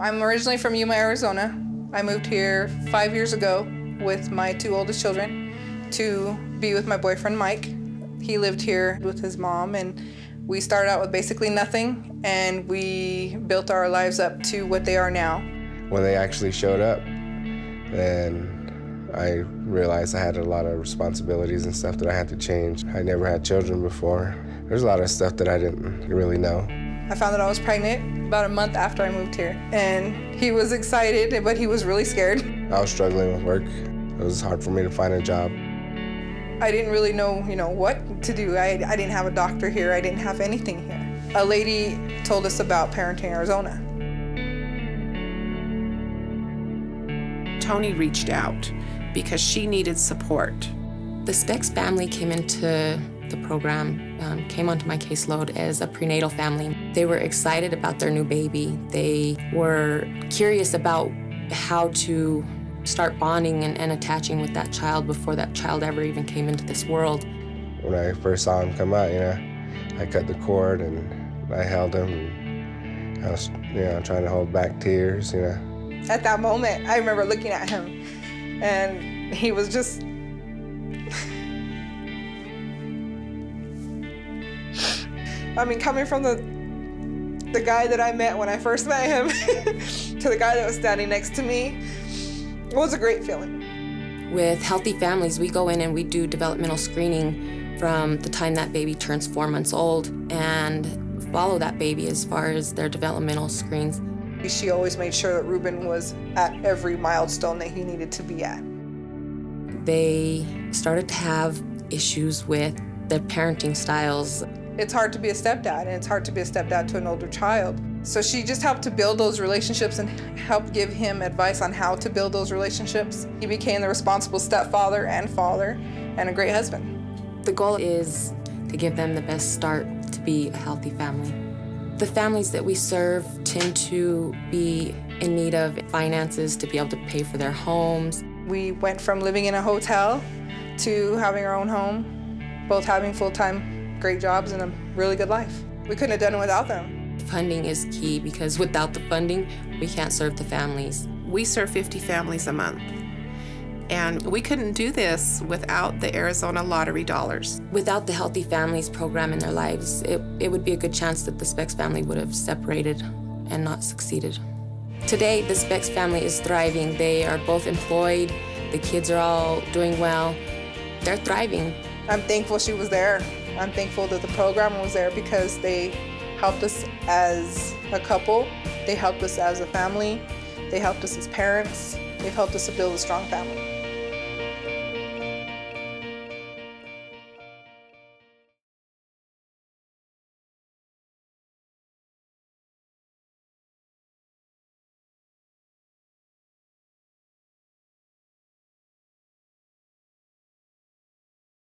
I'm originally from Yuma, Arizona. I moved here 5 years ago with my two oldest children to be with my boyfriend, Mike. He lived here with his mom, and we started out with basically nothing, and we built our lives up to what they are now. When they actually showed up, then I realized I had a lot of responsibilities and stuff that I had to change. I never had children before. There's a lot of stuff that I didn't really know. I found that I was pregnant about a month after I moved here, and he was excited, but he was really scared. I was struggling with work. It was hard for me to find a job. I didn't really know, what to do. I didn't have a doctor here. I didn't have anything here. A lady told us about Parenting Arizona. Tony reached out because she needed support. The Specs family came into the program, came onto my caseload as a prenatal family. They were excited about their new baby. They were curious about how to start bonding and attaching with that child before that child ever even came into this world. When I first saw him come out, I cut the cord and I held him, and I was, trying to hold back tears, At that moment, I remember looking at him, and he was just, coming from the guy that I met when I first met him to the guy that was standing next to me, it was a great feeling. With Healthy Families, we go in and we do developmental screening from the time that baby turns 4 months old and follow that baby as far as their developmental screens. She always made sure that Ruben was at every milestone that he needed to be at. They started to have issues with their parenting styles. It's hard to be a stepdad, and it's hard to be a stepdad to an older child. So she just helped to build those relationships and helped give him advice on how to build those relationships. He became the responsible stepfather and father and a great husband. The goal is to give them the best start to be a healthy family. The families that we serve tend to be in need of finances to be able to pay for their homes. We went from living in a hotel to having our own home, both having full-time great jobs and a really good life. We couldn't have done it without them. Funding is key because without the funding, we can't serve the families. We serve 50 families a month, and we couldn't do this without the Arizona lottery dollars. Without the Healthy Families program in their lives, it would be a good chance that the Specs family would have separated and not succeeded. Today, the Specs family is thriving. They are both employed. The kids are all doing well. They're thriving. I'm thankful she was there. I'm thankful that the program was there because they helped us as a couple. They helped us as a family. They helped us as parents. They've helped us to build a strong family.